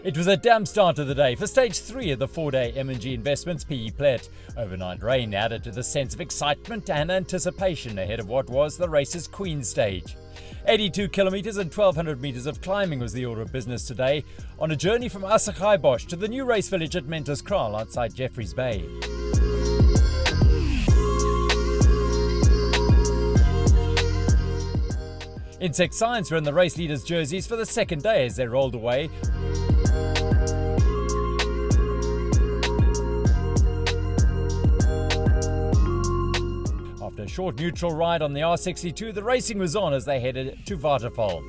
It was a damp start to the day for Stage 3 of the 4-day M&G Investments PE PLETT. Overnight rain added to the sense of excitement and anticipation ahead of what was the race's Queen stage. 82 kilometres and 1,200 metres of climbing was the order of business today, on a journey from Assegaaibosch to the new race village at Menterskraal outside Jeffreys Bay. Insect Science were in the race leaders' jerseys for the second day as they rolled away. After a short neutral ride on the R62, the racing was on as they headed to Waterval.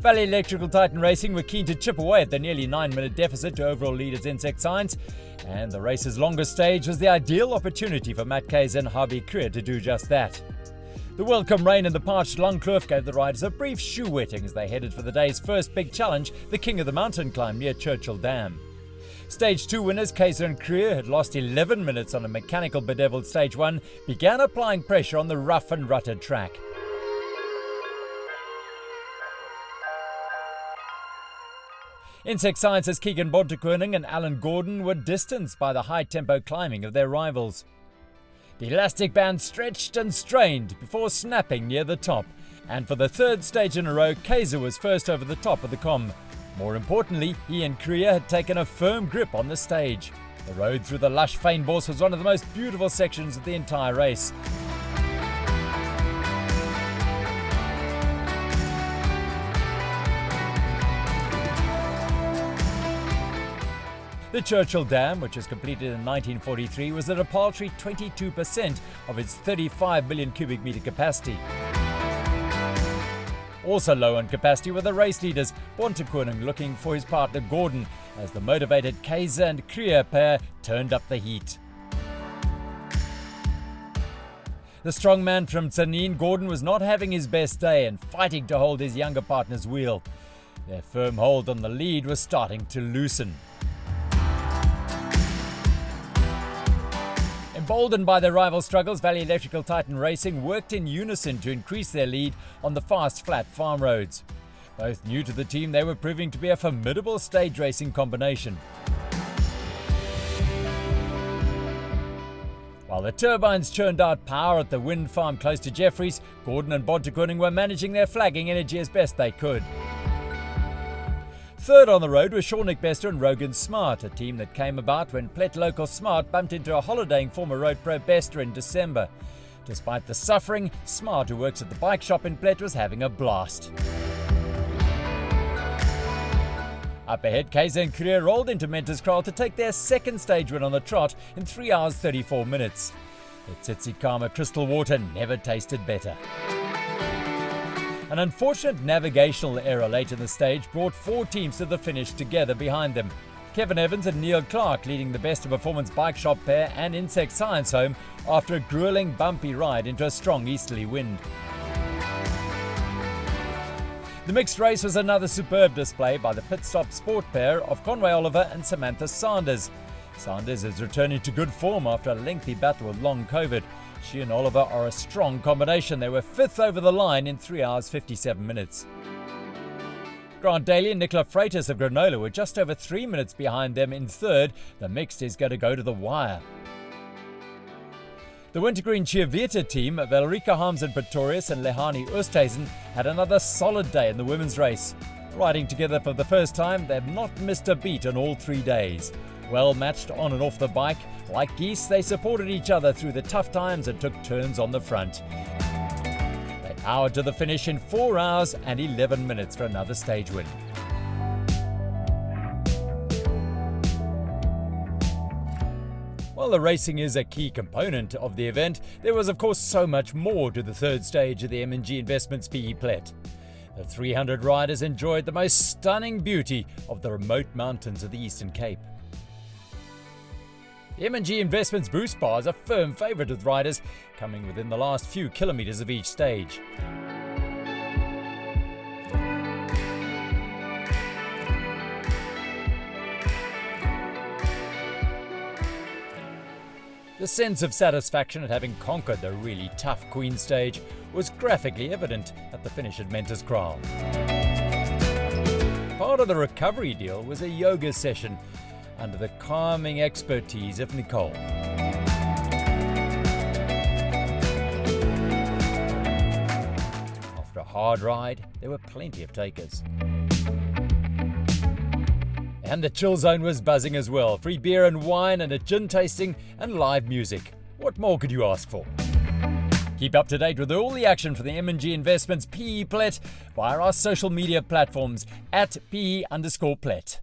Valley Electrical Titan Racing were keen to chip away at the nearly 9-minute deficit to overall leaders Insect Science, and the race's longest stage was the ideal opportunity for Matt Kayser and Harvey Krier to do just that. The welcome rain in the parched Langkloof gave the riders a brief shoe wetting as they headed for the day's first big challenge, the King of the Mountain climb near Churchill Dam. Stage 2 winners Kayser and Krier had lost 11 minutes on a mechanical bedeviled Stage 1, began applying pressure on the rough and rutted track. Insect Science's Keegan Bontekoning and Alan Gordon were distanced by the high-tempo climbing of their rivals. The elastic band stretched and strained before snapping near the top, and for the third stage in a row, Kayser was first over the top of the com. More importantly, he and Krier had taken a firm grip on the stage. The road through the lush Fynbos was one of the most beautiful sections of the entire race. The Churchill Dam, which was completed in 1943, was at a paltry 22% of its 35 million cubic metre capacity. Also low on capacity were the race leaders, Bontekoning looking for his partner Gordon, as the motivated Kayser and Krier pair turned up the heat. The strong man from Tsanin, Gordon, was not having his best day and fighting to hold his younger partner's wheel. Their firm hold on the lead was starting to loosen. Emboldened by their rival struggles, Valley Electrical Titan Racing worked in unison to increase their lead on the fast, flat farm roads. Both new to the team, they were proving to be a formidable stage racing combination. While the turbines churned out power at the wind farm close to Jeffreys, Gordon and Bontekoning were managing their flagging energy as best they could. Third on the road was Shawnick Bester and Rogan Smart, a team that came about when PLETT local Smart bumped into a holidaying former road pro Bester in December. Despite the suffering, Smart, who works at the bike shop in PLETT, was having a blast. Up ahead, Kayser and Krier rolled into Menterskraal to take their second stage win on the trot in 3 hours 34 minutes. The Tsitsikamma crystal water never tasted better. An unfortunate navigational error late in the stage brought 4 teams to the finish together behind them. Kevin Evans and Neil Clark leading the best of performance bike shop pair and Insect Science home after a grueling bumpy ride into a strong easterly wind. The mixed race was another superb display by the pit stop sport pair of Conway Oliver and Samantha Sanders. Sanders is returning to good form after a lengthy battle with long COVID. She and Oliver are a strong combination. They were 5th over the line in 3 hours 57 minutes. Grant Daly and Nicola Freitas of Granola were just over 3 minutes behind them in third. The mixed is going to go to the wire. The Wintergreen Cheervita team of Elrika Harms Pretorius and Lehani Oosthuizen had another solid day in the women's race. Riding together for the first time, they've not missed a beat on all 3 days. Well matched on and off the bike, like geese, they supported each other through the tough times and took turns on the front. They powered to the finish in 4 hours and 11 minutes for another stage win. While the racing is a key component of the event, there was of course so much more to the third stage of the M&G Investments PE PLETT. The 300 riders enjoyed the most stunning beauty of the remote mountains of the Eastern Cape. The M&G Investments Boost Bar is a firm favourite with riders, coming within the last few kilometres of each stage. The sense of satisfaction at having conquered the really tough Queen stage was graphically evident at the finish at Menterskraal. part of the recovery deal was a yoga session under the calming expertise of Nicole. After a hard ride, there were plenty of takers. And the chill zone was buzzing as well. Free beer and wine and a gin tasting and live music. What more could you ask for? Keep up to date with all the action for the M&G Investments PE PLETT via our social media platforms at PE_PLETT.